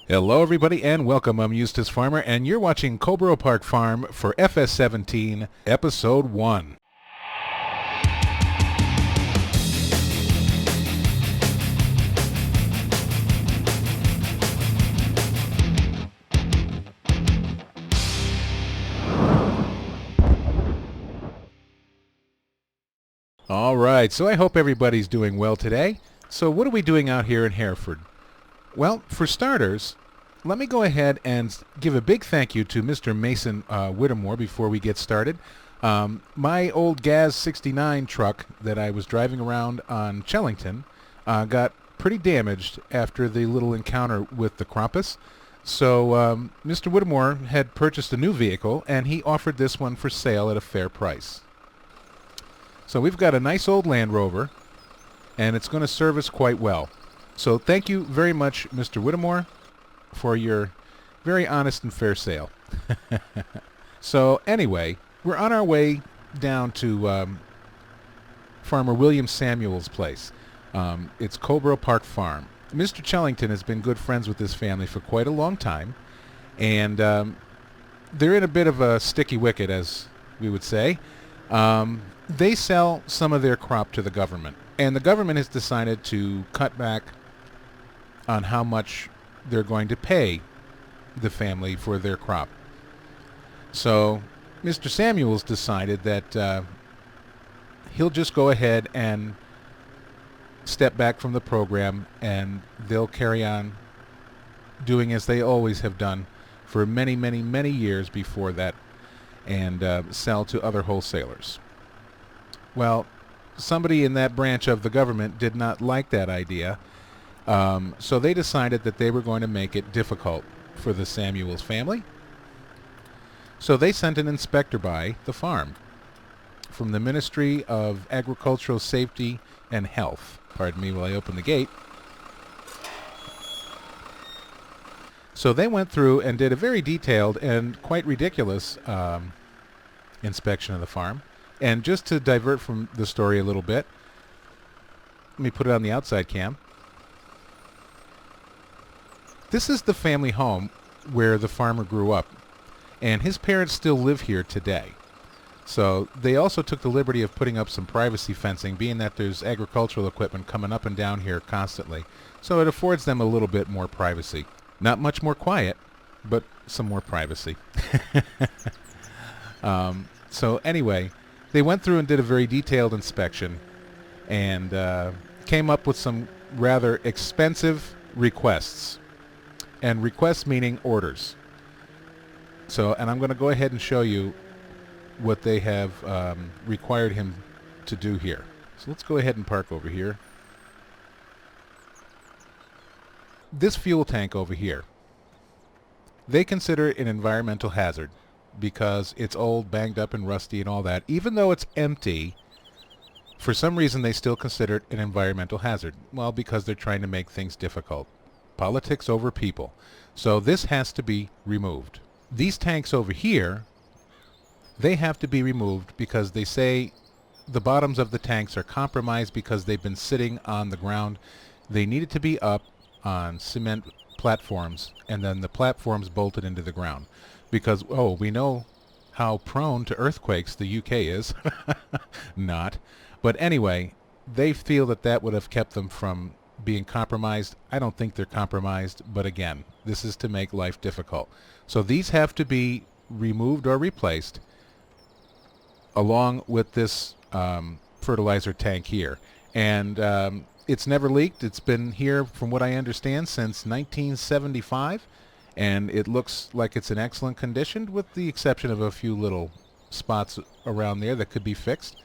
Hello everybody and welcome. I'm Eustace Farmer and you're watching Coldborough Park Farm for FS17 Episode 1. Alright, so I hope everybody's doing well today. So what are we doing out here in Hereford? Well, for starters, let me go ahead and give a big thank you to Mr. Mason Whittemore before we get started. My old Gaz 69 truck that I was driving around on Chellington got pretty damaged after the little encounter with the Krampus. So Mr. Whittemore had purchased a new vehicle and he offered this one for sale at a fair price. So we've got a nice old Land Rover and it's going to serve us quite well. So thank you very much, Mr. Whittemore, for your very honest and fair sale. So anyway, we're on our way down to Farmer William Samuel's place. It's Coldborough Park Farm. Mr. Chellington has been good friends with this family for quite a long time, and they're in a bit of a sticky wicket, as we would say. They sell some of their crop to the government, and the government has decided to cut back on how much they're going to pay the family for their crop. So Mr. Samuels decided that he'll just go ahead and step back from the program and they'll carry on doing as they always have done for many, many, many years before that and sell to other wholesalers. Well, somebody in that branch of the government did not like that idea. So they decided that they were going to make it difficult for the Samuels family. So they sent an inspector by the farm from the Ministry of Agricultural Safety and Health. Pardon me while I open the gate. So they went through and did a very detailed and quite ridiculous inspection of the farm. And just to divert from the story a little bit, let me put it on the outside cam. This is the family home where the farmer grew up, and his parents still live here today. So they also took the liberty of putting up some privacy fencing, being that there's agricultural equipment coming up and down here constantly. So it affords them a little bit more privacy. Not much more quiet, but some more privacy. So anyway, they went through and did a very detailed inspection and came up with some rather expensive requests. And requests meaning orders. So, and I'm going to go ahead and show you what they have required him to do here. So let's go ahead and park over here. This fuel tank over here, they consider it an environmental hazard because it's old, banged up, and rusty and all that. Even though it's empty, for some reason they still consider it an environmental hazard. Well, because they're trying to make things difficult. Politics over people. So this has to be removed. These tanks over here, they have to be removed because they say the bottoms of the tanks are compromised because they've been sitting on the ground. They needed to be up on cement platforms and then the platforms bolted into the ground. Because, oh, we know how prone to earthquakes the UK is. Not. But anyway, they feel that that would have kept them from being compromised. I don't think they're compromised, but again, this is to make life difficult. So these have to be removed or replaced along with this fertilizer tank here. And it's never leaked. It's been here, from what I understand, since 1975, and it looks like it's in excellent condition with the exception of a few little spots around there that could be fixed,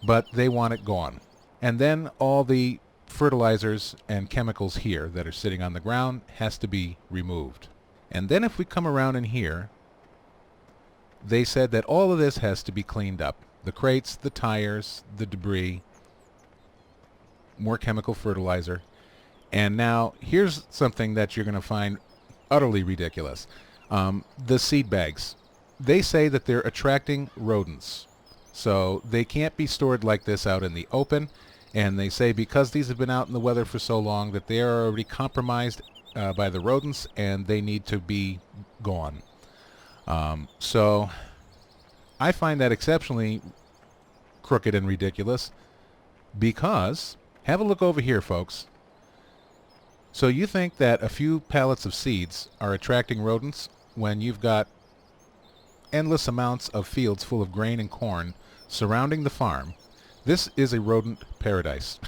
but they want it gone. And then all the fertilizers and chemicals here that are sitting on the ground has to be removed. And then if we come around in here, they said that all of this has to be cleaned up. The crates, the tires, the debris, more chemical fertilizer. And now here's something that you're going to find utterly ridiculous. The seed bags. They say that they're attracting rodents. So they can't be stored like this out in the open. And they say because these have been out in the weather for so long that they are already compromised by the rodents, and they need to be gone. So I find that exceptionally crooked and ridiculous, because have a look over here, folks. So you think that a few pallets of seeds are attracting rodents when you've got endless amounts of fields full of grain and corn surrounding the farm? This is a rodent paradise.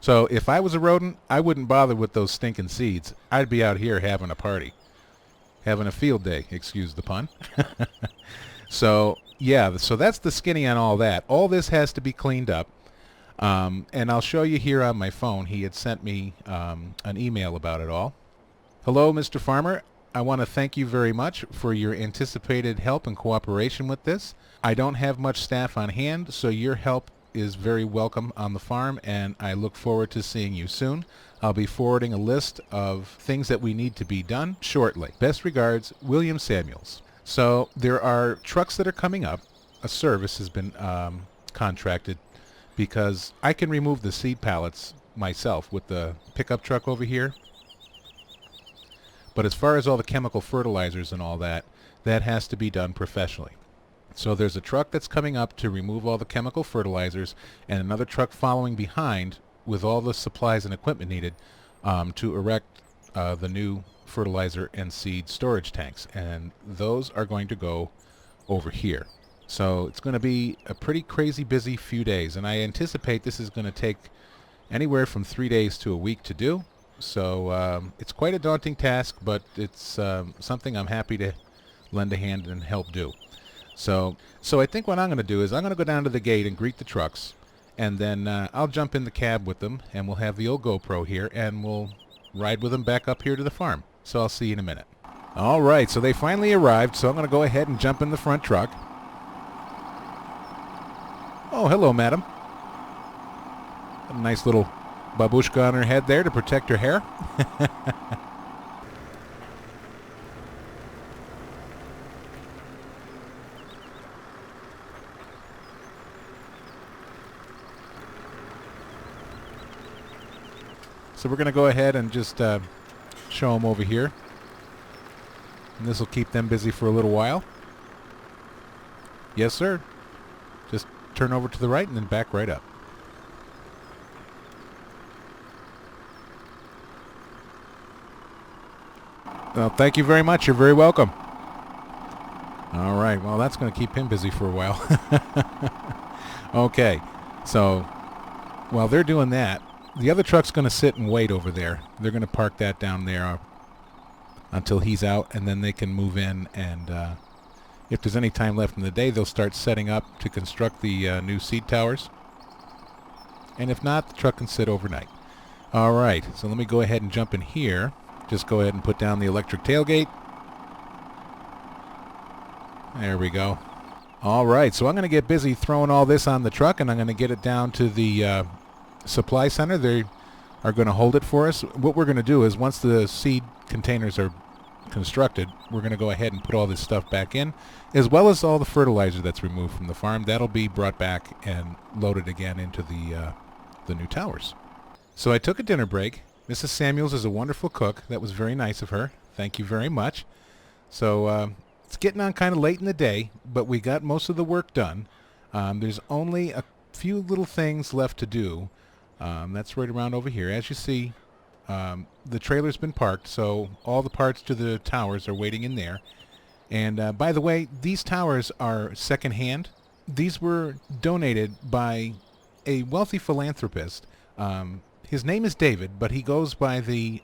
So if I was a rodent, I wouldn't bother with those stinking seeds. I'd be out here having a party. Having a field day, excuse the pun. So, yeah, so that's the skinny on all that. All this has to be cleaned up. And I'll show you here on my phone. He had sent me an email about it all. Hello, Mr. Farmer. I want to thank you very much for your anticipated help and cooperation with this. I don't have much staff on hand, so your help is very welcome on the farm, and I look forward to seeing you soon. I'll be forwarding a list of things that we need to be done shortly. Best regards, William Samuels. So there are trucks that are coming up. A service has been contracted, because I can remove the seed pallets myself with the pickup truck over here. But as far as all the chemical fertilizers and all that, that has to be done professionally. So there's a truck that's coming up to remove all the chemical fertilizers, and another truck following behind with all the supplies and equipment needed to erect the new fertilizer and seed storage tanks. And those are going to go over here. So it's going to be a pretty crazy busy few days, and I anticipate this is going to take anywhere from 3 days to a week to do. So it's quite a daunting task, but it's something I'm happy to lend a hand and help do. So I think what I'm going to do is I'm going to go down to the gate and greet the trucks, and then I'll jump in the cab with them, and we'll have the old GoPro here, and we'll ride with them back up here to the farm. So I'll see you in a minute. All right, so they finally arrived, so I'm going to go ahead and jump in the front truck. Oh, hello, madam. A nice little babushka on her head there to protect her hair. So we're going to go ahead and just show them over here. And this will keep them busy for a little while. Yes, sir. Just turn over to the right and then back right up. Well, thank you very much. You're very welcome. All right. Well, that's going to keep him busy for a while. Okay. So while they're doing that, the other truck's going to sit and wait over there. They're going to park that down there until he's out, and then they can move in. And if there's any time left in the day, they'll start setting up to construct the new seed towers. And if not, the truck can sit overnight. All right. So let me go ahead and jump in here. Just go ahead and put down the electric tailgate. There we go. All right, so I'm going to get busy throwing all this on the truck, and I'm going to get it down to the supply center. They are going to hold it for us. What we're going to do is once the seed containers are constructed, we're going to go ahead and put all this stuff back in, as well as all the fertilizer that's removed from the farm. That'll be brought back and loaded again into the new towers. So I took a dinner break. Mrs. Samuels is a wonderful cook. That was very nice of her. Thank you very much. So it's getting on kind of late in the day, but we got most of the work done. There's only a few little things left to do. That's right around over here. As you see, the trailer's been parked, so all the parts to the towers are waiting in there. And by the way, these towers are second-hand. These were donated by a wealthy philanthropist. His name is David, but he goes by the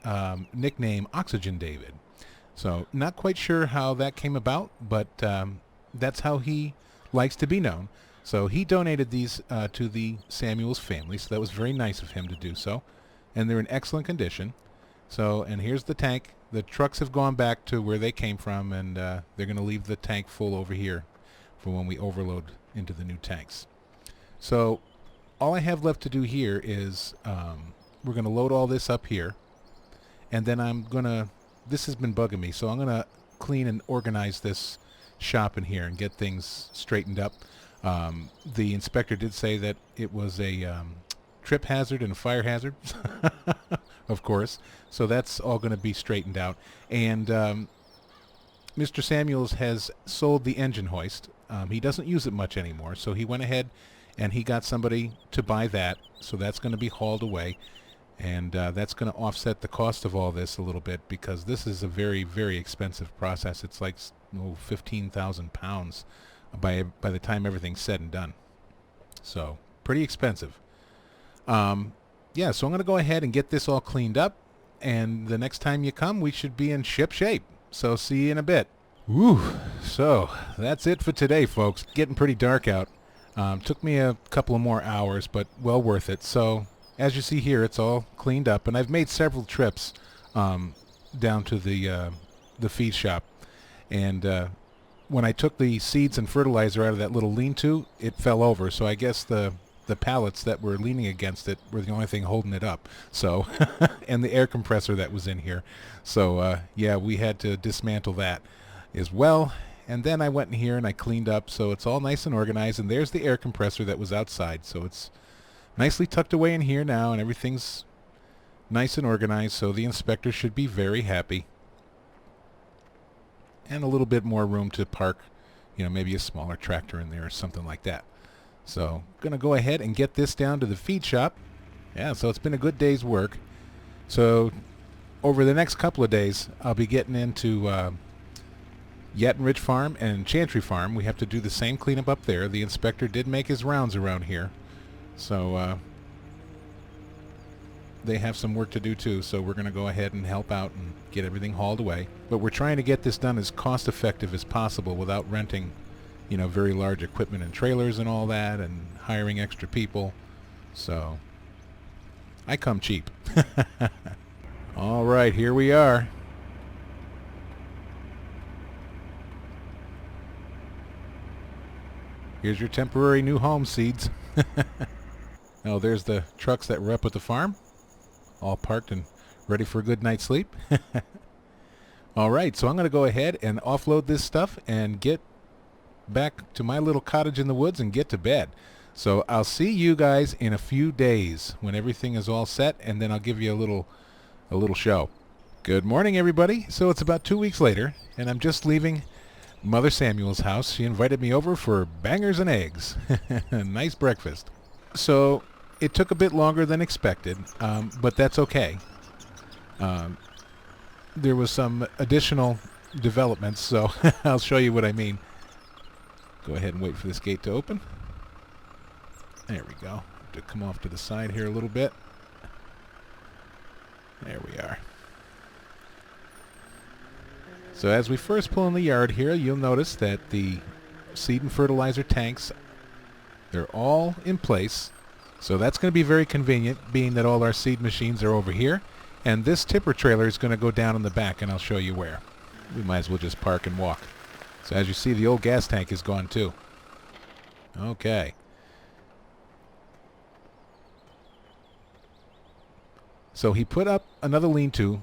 nickname Oxygen David. So not quite sure how that came about, but that's how he likes to be known. So he donated these to the Samuels family, so that was very nice of him to do so. And they're in excellent condition. So, and here's the tank. The trucks have gone back to where they came from, and they're going to leave the tank full over here for when we overload into the new tanks. So all I have left to do here is we're going to load all this up here, and then I'm going to, this has been bugging me, so I'm going to clean and organize this shop in here and get things straightened up. The inspector did say that it was a trip hazard and a fire hazard of course. So that's all going to be straightened out. And Mr. Samuels has sold the engine hoist. He doesn't use it much anymore, so he went ahead and he got somebody to buy that. So that's going to be hauled away. And that's going to offset the cost of all this a little bit, because this is a very, very expensive process. It's like 15,000 pounds by the time everything's said and done. So pretty expensive. Yeah, so I'm going to go ahead and get this all cleaned up, and the next time you come, we should be in ship shape. So see you in a bit. Woo! So that's it for today, folks. Getting pretty dark out. Took me a couple of more hours, but well worth it. So as you see here, it's all cleaned up, and I've made several trips down to the feed shop. And when I took the seeds and fertilizer out of that little lean-to, it fell over. So I guess the pallets that were leaning against it were the only thing holding it up. So, and the air compressor that was in here. So yeah, we had to dismantle that as well. And then I went in here and I cleaned up, so it's all nice and organized. And there's the air compressor that was outside. So it's nicely tucked away in here now, and everything's nice and organized. So the inspector should be very happy. And a little bit more room to park, you know, maybe a smaller tractor in there or something like that. So I'm going to go ahead and get this down to the feed shop. Yeah, so it's been a good day's work. So over the next couple of days, I'll be getting into Yetton Ridge Farm and Chantry Farm. We have to do the same cleanup up there. The inspector did make his rounds around here. So they have some work to do too, so we're going to go ahead and help out and get everything hauled away. But we're trying to get this done as cost effective as possible without renting, you know, very large equipment and trailers and all that, and hiring extra people. So I come cheap. All right, here we are. Here's your temporary new home, seeds. Oh, there's the trucks that were up at the farm, all parked and ready for a good night's sleep. All right, so I'm going to go ahead and offload this stuff and get back to my little cottage in the woods and get to bed. So I'll see you guys in a few days when everything is all set, and then I'll give you a little show. Good morning, everybody. So it's about 2 weeks later, and I'm just leaving Mother Samuel's house. She invited me over for bangers and eggs. A nice breakfast. So it took a bit longer than expected, but that's okay. There was some additional developments, so I'll show you what I mean. Go ahead and wait for this gate to open. There we go. Have to come off to the side here a little bit. There we are. So as we first pull in the yard here, you'll notice that the seed and fertilizer tanks, they're all in place. So that's going to be very convenient, being that all our seed machines are over here. And this tipper trailer is going to go down in the back, and I'll show you where. We might as well just park and walk. So as you see, the old gas tank is gone too. Okay. So he put up another lean-to.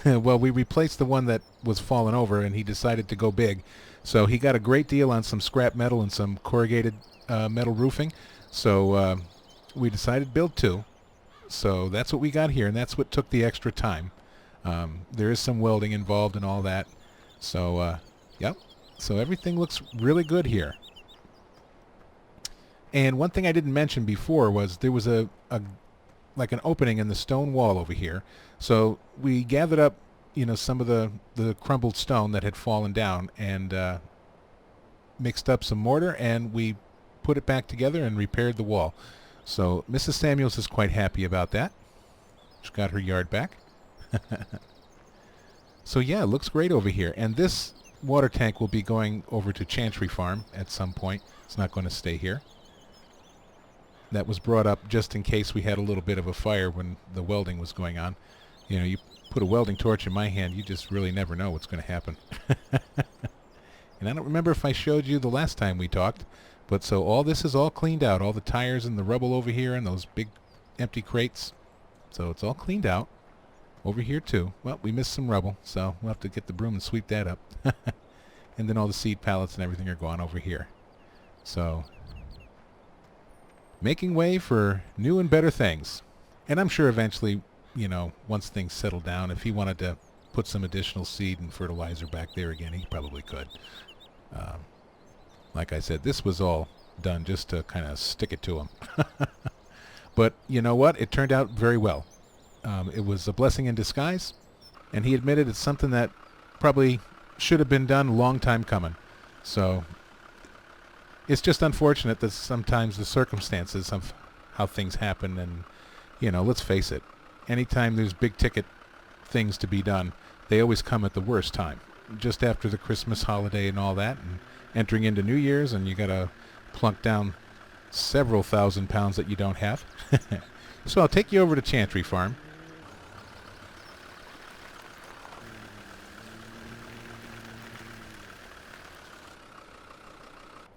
Well, we replaced the one that was falling over, and he decided to go big. So he got a great deal on some scrap metal and some corrugated metal roofing. So we decided to build two. So that's what we got here, and that's what took the extra time. There is some welding involved and all that. So, yep. So everything looks really good here. And one thing I didn't mention before was there was like an opening in the stone wall over here. So we gathered up, you know, some of the crumbled stone that had fallen down, and mixed up some mortar, and we put it back together and repaired the wall. So Mrs. Samuels is quite happy about that. She's got her yard back. So yeah, it looks great over here. And this water tank will be going over to Chantry Farm at some point. It's not going to stay here. That was brought up just in case we had a little bit of a fire when the welding was going on. You know, you put a welding torch in my hand, you just really never know what's going to happen. And I don't remember if I showed you the last time we talked, but so all this is all cleaned out, all the tires and the rubble over here and those big empty crates. So it's all cleaned out. Over here too. Well, we missed some rubble, so we'll have to get the broom and sweep that up. And then all the seed pallets and everything are gone over here. So making way for new and better things. And I'm sure eventually, once things settle down, if he wanted to put some additional seed and fertilizer back there again, he probably could. Like I said, this was all done just to kind of stick it to him. But you know what? It turned out very well. It was a blessing in disguise, and he admitted it's something that probably should have been done a long time coming. So it's just unfortunate that sometimes the circumstances of how things happen, and let's face it, anytime there's big ticket things to be done, they always come at the worst time, just after the Christmas holiday and all that, and entering into New Year's, and you gotta plunk down several thousand pounds that you don't have. So I'll take you over to Chantry Farm.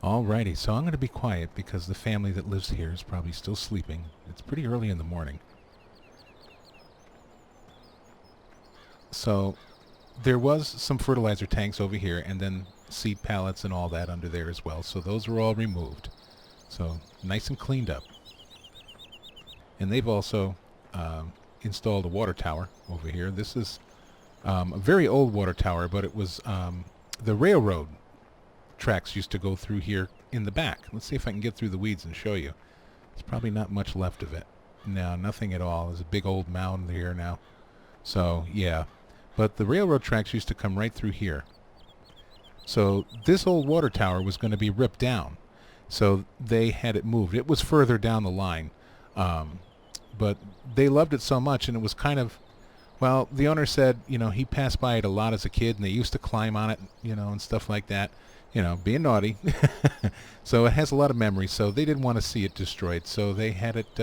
Alrighty, so I'm going to be quiet because the family that lives here is probably still sleeping. It's pretty early in the morning. So there was some fertilizer tanks over here, and then seed pallets and all that under there as well. So those were all removed. So nice and cleaned up. And they've also installed a water tower over here. This is a very old water tower, but it was the railroad tracks used to go through here in the back. Let's see if I can get through the weeds and show you. There's probably not much left of it. No, nothing at all. There's a big old mound here now. So, yeah. But the railroad tracks used to come right through here. So this old water tower was going to be ripped down. So they had it moved. It was further down the line. But they loved it so much, and it was kind of, well, the owner said, he passed by it a lot as a kid, and they used to climb on it, and stuff like that. Being naughty. So it has a lot of memories, so they didn't want to see it destroyed. So they had it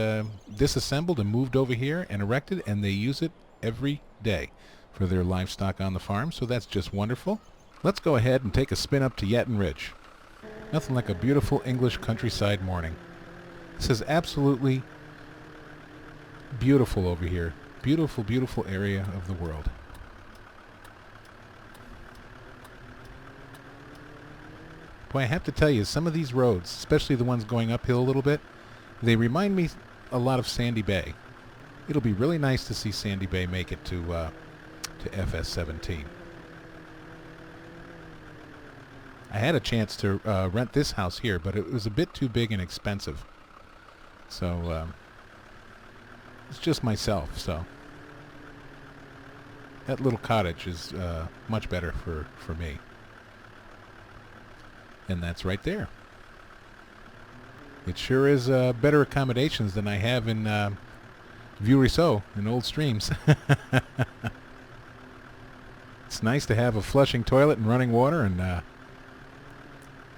disassembled and moved over here and erected, and they use it every day for their livestock on the farm. So that's just wonderful. Let's go ahead and take a spin up to Yetton Ridge. Nothing like a beautiful English countryside morning. This is absolutely beautiful over here. Beautiful, beautiful area of the world. Boy, I have to tell you, some of these roads, especially the ones going uphill a little bit, they remind me a lot of Sandy Bay. It'll be really nice to see Sandy Bay make it to FS17. I had a chance to rent this house here, but it was a bit too big and expensive. So it's just myself, so that little cottage is much better for me. And that's right there. It sure is better accommodations than I have in Vieux-Ruisseau in Old Streams. It's nice to have a flushing toilet and running water and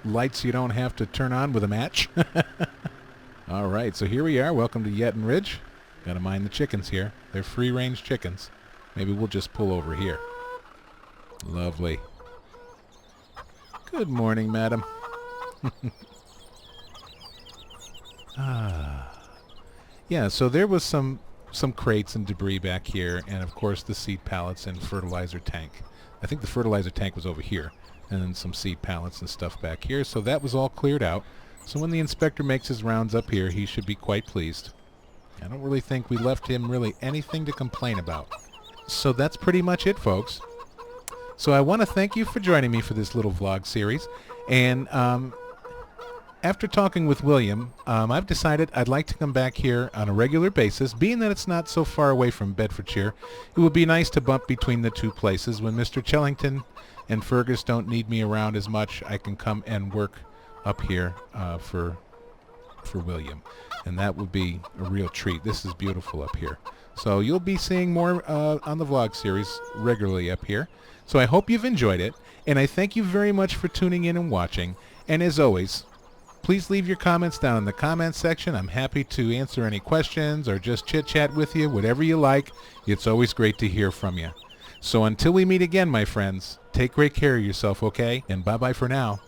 lights you don't have to turn on with a match. All right, so here we are. Welcome to Yetton Ridge. Got to mind the chickens here. They're free-range chickens. Maybe we'll just pull over here. Lovely. Good morning, madam. Yeah, so there was some crates and debris back here, and of course the seed pallets and fertilizer tank. I think the fertilizer tank was over here, and then some seed pallets and stuff back here. So that was all cleared out. So when the inspector makes his rounds up here, he should be quite pleased. I don't really think we left him really anything to complain about. So that's pretty much it, folks. So I want to thank you for joining me for this little vlog series. And after talking with William, I've decided I'd like to come back here on a regular basis. Being that it's not so far away from Bedfordshire, it would be nice to bump between the two places. When Mr. Chellington and Fergus don't need me around as much, I can come and work up here for William. And that would be a real treat. This is beautiful up here. So you'll be seeing more on the vlog series regularly up here. So I hope you've enjoyed it, and I thank you very much for tuning in and watching. And as always, please leave your comments down in the comments section. I'm happy to answer any questions or just chit-chat with you, whatever you like. It's always great to hear from you. So until we meet again, my friends, take great care of yourself, okay? And bye-bye for now.